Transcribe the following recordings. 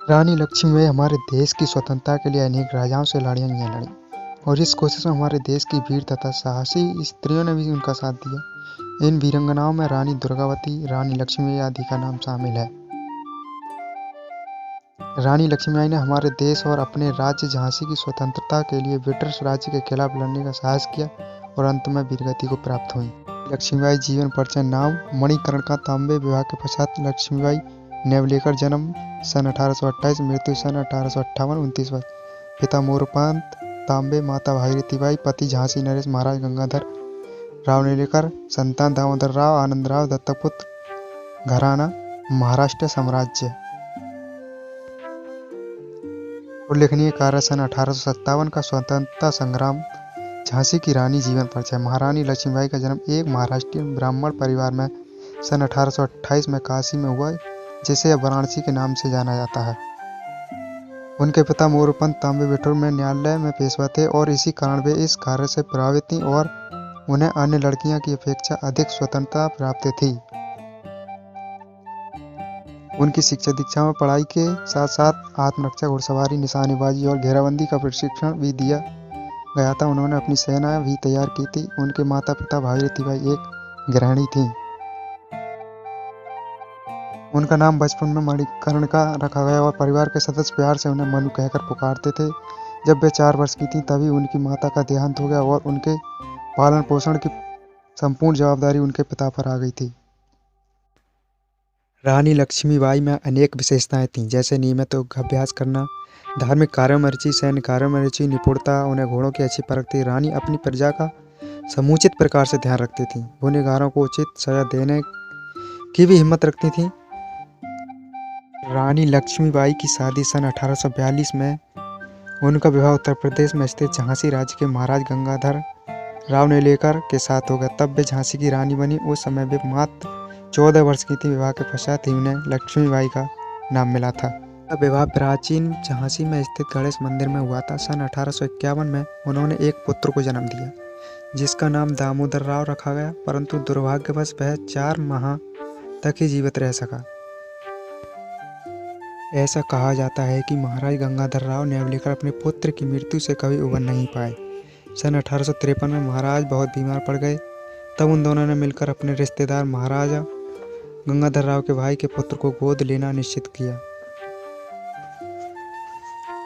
रानी लक्ष्मीबाई हमारे देश की स्वतंत्रता के लिए अनेक राजाओं से लड़ी और इस कोशिश में हमारे देश की वीर तथा साहसी स्त्रियों ने भी उनका साथ दिया। इन वीरांगनाओं में रानी दुर्गावती, रानी लक्ष्मीबाई आदि का नाम शामिल है। रानी लक्ष्मीबाई ने हमारे देश और अपने राज्य झांसी की स्वतंत्रता के लिए ब्रिटिश राज्य के खिलाफ लड़ने का साहस किया और अंत में वीरगति को प्राप्त हुई। लक्ष्मीबाई जीवन परिचय। नाम मणिकर्णिका तांबे। विवाह के पश्चात लक्ष्मीबाई नेवलेकर। जन्म सन 1828, मृत्यु सन 1858, 29 वर्ष। पिता मोरपंत तांबे, माता भागीरथीबाई। पति झांसी नरेश महाराज गंगाधर राव नेवलेकर। संतान दामोदर राव, आनंदराव। दत्तक पुत्र। घराना महाराष्ट्र साम्राज्य। उल्लेखनीय कार्य सन 1857 का स्वतंत्रता संग्राम। झांसी की रानी जीवन परिचय। महारानी लक्ष्मीबाई का जन्म एक महाराष्ट्रीय ब्राह्मण परिवार में सन 1828 में काशी में हुआ, जिसे अब वाराणसी के नाम से जाना जाता है। उनके पिता मोरपंत तांबे बिठूर में न्यायालय में पेशवा थे और इसी कारण वे इस कार्य से प्रभावित थीं और उन्हें अन्य लड़कियों की अपेक्षा अधिक स्वतंत्रता प्राप्त थी। उनकी शिक्षा दीक्षा में पढ़ाई के साथ साथ आत्मरक्षा, घुड़सवारी, निशानेबाजी और घेराबंदी का प्रशिक्षण भी दिया गया था। उन्होंने अपनी सेना भी तैयार की थी। उनके माता पिता भागीरथीबाई एक गृहिणी थीं। उनका नाम बचपन में मणिकर्णिका रखा गया और परिवार के सदस्य प्यार से उन्हें मनु कहकर पुकारते थे। जब वे 4 वर्ष की थीं तभी उनकी माता का देहांत हो गया और उनके पालन पोषण की संपूर्ण जवाबदारी उनके पिता पर आ गई थी। रानी लक्ष्मीबाई में अनेक विशेषताएं थीं, जैसे नियमित अभ्यास करना, धार्मिक कार्यों में रुचि, सैन्य कार्यों में रुचि, निपुणता, उन्हें घोड़ों की अच्छी परख थी। रानी अपनी प्रजा का समुचित प्रकार से ध्यान रखती थीं। गुनहगारों को उचित सजा देने की भी हिम्मत रखती थीं। रानी लक्ष्मीबाई की शादी सन 1842 में उनका विवाह उत्तर प्रदेश में स्थित झांसी राज्य के महाराज गंगाधर राव नेवलेकर के साथ हो गया। तब वे झांसी की रानी बनी। उस समय वे मात्र 14 वर्ष की थी। विवाह के पश्चात ही उन्हें लक्ष्मीबाई का नाम मिला था। विवाह प्राचीन झांसी में स्थित गणेश मंदिर में हुआ था। सन 1851 में उन्होंने एक पुत्र को जन्म दिया, जिसका नाम दामोदर राव रखा गया, परंतु दुर्भाग्यवश वह 4 माह तक ही जीवित रह सका। ऐसा कहा जाता है कि महाराज गंगाधर राव नेवलेकर अपने पुत्र की मृत्यु से कभी उबर नहीं पाए। सन 1853 में महाराज बहुत बीमार पड़ गए। तब उन दोनों ने मिलकर अपने रिश्तेदार महाराजा गंगाधर राव के भाई के पुत्र को गोद लेना निश्चित किया।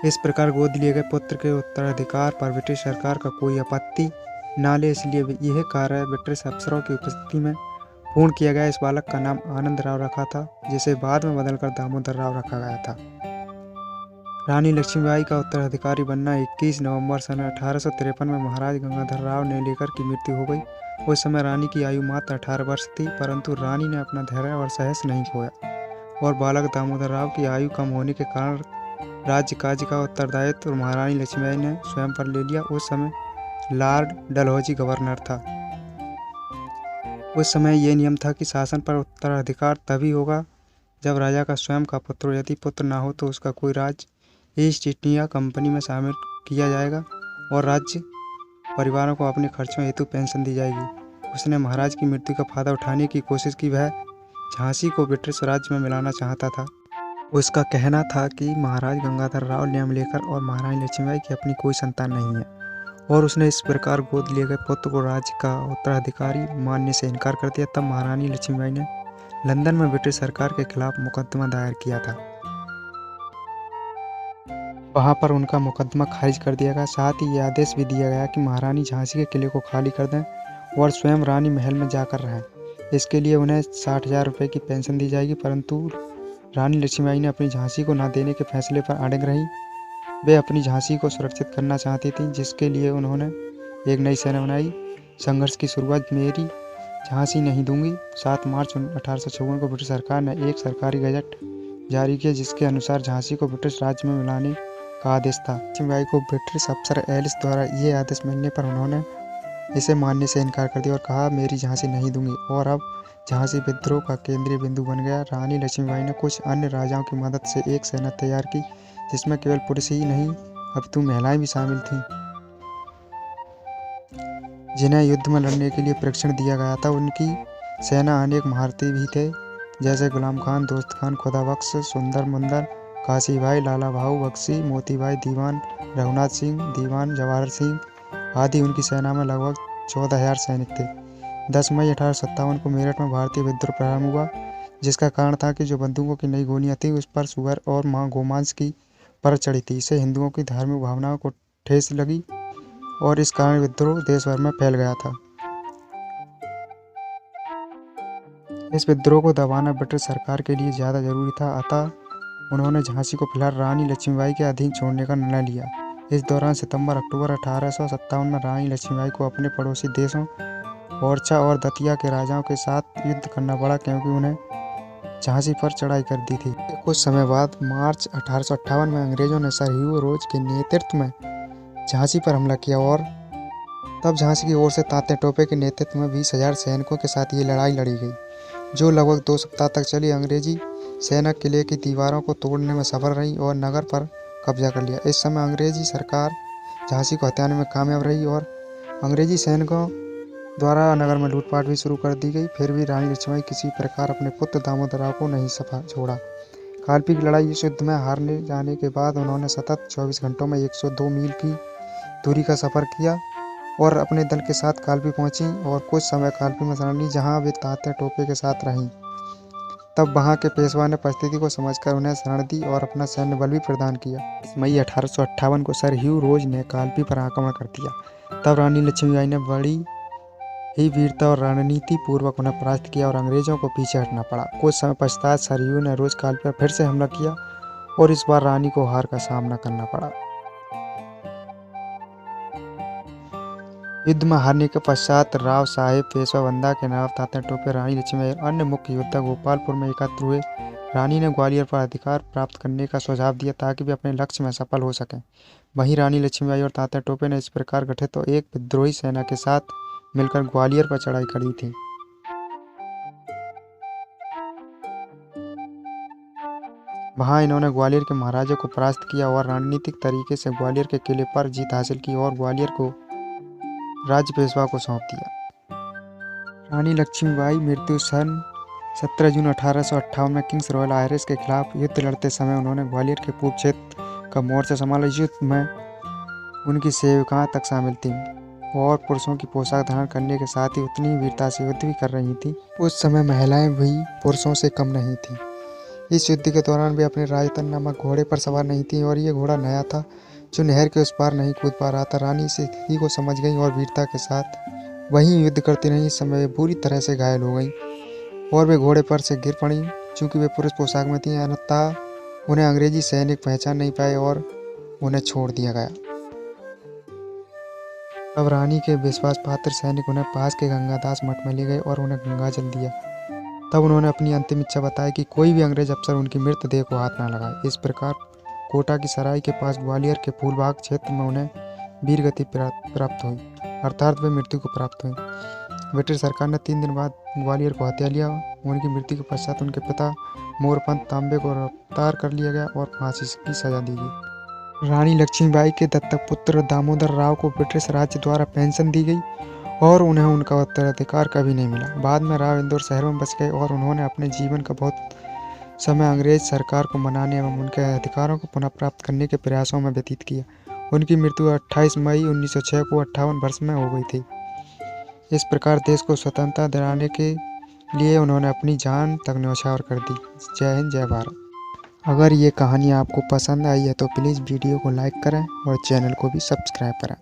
इस प्रकार गोद लिए गए पुत्र के उत्तराधिकार पर ब्रिटिश सरकार का कोई आपत्ति न ले, इसलिए यह कार्य ब्रिटिश अफसरों की उपस्थिति में पूर्ण किया गया। इस बालक का नाम आनंद राव रखा था, जिसे बाद में बदलकर दामोदर राव रखा गया था। रानी लक्ष्मीबाई का उत्तराधिकारी बनना। 21 नवंबर सन 1853 में महाराज गंगाधर राव नेवलेकर की मृत्यु हो गई। उस समय रानी की आयु मात्र 18 वर्ष थी, परंतु रानी ने अपना धैर्य और साहस नहीं खोया और बालक दामोदर राव की आयु कम होने के कारण राज्य कार्य का उत्तरदायित्व महारानी लक्ष्मीबाई ने स्वयं पर ले लिया। उस समय लॉर्ड डलहौजी गवर्नर था। उस समय ये नियम था कि शासन पर उत्तराधिकार तभी होगा जब राजा का स्वयं का पुत्र, यदि पुत्र ना हो तो उसका कोई राज्य ईस्ट इंडिया कंपनी में शामिल किया जाएगा और राज्य परिवारों को अपने खर्चों हेतु पेंशन दी जाएगी। उसने महाराज की मृत्यु का फायदा उठाने की कोशिश की। वह झांसी को ब्रिटिश राज्य में मिलाना चाहता था। उसका कहना था कि महाराज गंगाधर राव नेवलेकर और महारानी लक्ष्मीबाई की अपनी कोई संतान नहीं है और उसने इस प्रकार गोद लिए गए पुत्र को राज्य का उत्तराधिकारी मानने से इनकार कर दिया। तब महारानी लक्ष्मीबाई ने लंदन में ब्रिटिश सरकार के खिलाफ मुकदमा दायर किया था। वहां पर उनका मुकदमा खारिज कर दिया गया। साथ ही यह आदेश भी दिया गया कि महारानी झांसी के किले को खाली कर दें और स्वयं रानी महल में जाकर रहें। इसके लिए उन्हें 60,000 रुपये की पेंशन दी जाएगी, परंतु रानी लक्ष्मीबाई ने अपनी झांसी को न देने के फैसले पर अड़िग रहीं। वे अपनी झांसी को सुरक्षित करना चाहती थीं, जिसके लिए उन्होंने एक नई सेना बनाई। संघर्ष की शुरुआत मेरी झांसी नहीं दूंगी। 7 मार्च 1854 को ब्रिटिश सरकार ने एक सरकारी गजट जारी किया, जिसके अनुसार झांसी को ब्रिटिश राज्य में मिलाने का आदेश था। लक्ष्मीबाई को ब्रिटिश अफसर एलिस द्वारा ये आदेश मिलने पर उन्होंने इसे मानने से इनकार कर दिया और कहा, मेरी झांसी नहीं दूंगी। और अब झांसी विद्रोह का केंद्रीय बिंदु बन गया। रानी लक्ष्मीबाई ने कुछ अन्य राजाओं की मदद से एक सेना तैयार की, जिसमें केवल पुरुष ही नहीं अपितु महिलाएं भी शामिल थीं, जिन्हें युद्ध में लड़ने के लिए प्रशिक्षण दिया गया था। उनकी सेना अनेक महारथी भी थे, जैसे गुलाम खान, दोस्त खान, खुदाबख्श, सुंदर मुंदर, काशीबाई, लाला भाऊ बख्शी, मोतीबाई, दीवान रघुनाथ सिंह, दीवान जवाहर सिंह आदि उनकी सेना में लगभग 14,000 सैनिक थे। 10 मई 1857 को मेरठ में भारतीय विद्रोह प्रारंभ हुआ, जिसका कारण था कि जो बंदूकों की नई गोलियां थीं उस पर सुअर और गोमांस की परत चढ़ी थी। इससे हिंदुओं की धार्मिक भावनाओं को ठेस लगी और इस कारण विद्रोह देश भर में फैल गया था। इस विद्रोह को दबाना ब्रिटिश सरकार के लिए ज़्यादा जरूरी था, अतः उन्होंने झांसी को फिलहाल रानी लक्ष्मीबाई के अधीन छोड़ने का निर्णय लिया। इस दौरान सितंबर-अक्टूबर 1857 में रानी लक्ष्मीबाई को अपने पड़ोसी देशों ओरछा और दतिया के राजाओं के साथ युद्ध करना पड़ा, क्योंकि उन्हें झांसी पर चढ़ाई कर दी थी। कुछ समय बाद मार्च 1858 में अंग्रेजों ने सर ह्यू रोज के नेतृत्व में झांसी पर हमला किया और तब झांसी की ओर से तात्या टोपे के नेतृत्व में 20,000 सैनिकों के साथ ये लड़ाई लड़ी गई, जो लगभग 2 सप्ताह तक चली। अंग्रेजी सेना किले की दीवारों को तोड़ने में सफल रही और नगर पर कब्जा कर लिया। इस समय अंग्रेजी सरकार झांसी को हथियाने में कामयाब रही और अंग्रेजी सैनिकों द्वारा नगर में लूटपाट भी शुरू कर दी गई। फिर भी रानी लक्ष्मीबाई किसी प्रकार अपने पुत्र दामोदर राव को नहीं छोड़ा। कालपी की लड़ाई इस युद्ध में हारने जाने के बाद उन्होंने सतत 24 घंटों में 102 मील की दूरी का सफर किया और अपने दल के साथ कालपी पहुंची और कुछ समय कालपी में शरण ली, जहां वे तात्या टोपे के साथ रहीं। तब वहां के पेशवा ने परिस्थिति को समझकर उन्हें शरण दी और अपना सैन्य बल भी प्रदान किया। मई 1858 को सर ह्यू रोज ने कालपी पर आक्रमण कर दिया। तब रानी लक्ष्मीबाई ने बड़ी ही वीरता और रणनीति पूर्वक उन्हें परास्त किया और अंग्रेजों को पीछे हटना पड़ा। कुछ समय पश्चात सर ह्यू ने रोज कालपी पर फिर से हमला किया और इस बार रानी को हार का सामना करना पड़ा। युद्ध में हारने के पश्चात राव साहेब पेशवा बंदा के नवाब तात्या टोपे, रानी लक्ष्मीबाई और अन्य मुख्य योद्धा गोपालपुर में एकत्र हुए। रानी ने ग्वालियर पर अधिकार प्राप्त करने का सुझाव दिया ताकि वे अपने लक्ष्य में सफल हो सकें। वहीं रानी लक्ष्मीबाई और तात्या टोपे ने इस प्रकार गठित एक विद्रोही सेना के साथ मिलकर ग्वालियर पर चढ़ाई करी थी। वहां इन्होंने ग्वालियर के महाराजा को परास्त किया और रणनीतिक तरीके से ग्वालियर के किले पर जीत हासिल की और ग्वालियर को राज्य पेशवा को सौंप दिया। रानी लक्ष्मीबाई मृत्यु सन 17 जून 1858 में किंग्स रॉयल आयरिश के खिलाफ युद्ध लड़ते समय उन्होंने ग्वालियर के पूर्व क्षेत्र का मोर्चा संभाला। इस युद्ध में उनकी सेविकाएं तक शामिल थीं और पुरुषों की पोशाक धारण करने के साथ ही उतनी वीरता से युद्ध भी कर रही थीं। उस समय महिलाएं भी पुरुषों से कम नहीं थीं। इस युद्ध के दौरान वे अपने राजतन नामक घोड़े पर सवार नहीं थीं और ये घोड़ा नया था जो नहर के उस पार नहीं कूद पा रहा था। रानी इस स्थिति को समझ गई और वीरता के साथ वहीं युद्ध करती रहीं। इस समय वे बुरी तरह से घायल हो गईं और वे घोड़े पर से गिर पड़ी। चूंकि वे पुरुष पोशाक में थीं, अतः उन्हें अंग्रेजी सैनिक पहचान नहीं पाए और उन्हें छोड़ दिया गया। अब रानी के विश्वास पात्र सैनिक उन्हें पास के गंगादास मठ में ले गए और उन्हें गंगाजल दिया। तब उन्होंने अपनी अंतिम इच्छा बताई कि कोई भी अंग्रेज अफसर उनकी मृत देह को हाथ न लगाए। इस प्रकार कोटा की सराय के पास ग्वालियर के फूलबाग क्षेत्र में उन्हें वीरगति प्राप्त हुई, अर्थात वे मृत्यु को प्राप्त हुई। ब्रिटिश सरकार ने 3 दिन बाद ग्वालियर को हत्या लिया। उनकी मृत्यु के पश्चात उनके पिता मोरपंथ तांबे को गिरफ्तार कर लिया गया और फांसी की सजा दी गई। रानी लक्ष्मीबाई के दत्तक पुत्र दामोदर राव को ब्रिटिश राज्य द्वारा पेंशन दी गई और उन्हें उनका उत्तराधिकार कभी नहीं मिला। बाद में राव इंदौर शहर में बस गए और उन्होंने अपने जीवन का बहुत समय अंग्रेज सरकार को मनाने एवं उनके अधिकारों को पुनः प्राप्त करने के प्रयासों में व्यतीत किया। उनकी मृत्यु 28 मई 1906 को 58 वर्ष में हो गई थी। इस प्रकार देश को स्वतंत्रता दिलाने के लिए उन्होंने अपनी जान तक न्यौछावर कर दी। जय हिंद, जय भारत। अगर ये कहानी आपको पसंद आई है तो प्लीज़ वीडियो को लाइक करें और चैनल को भी सब्सक्राइब करें।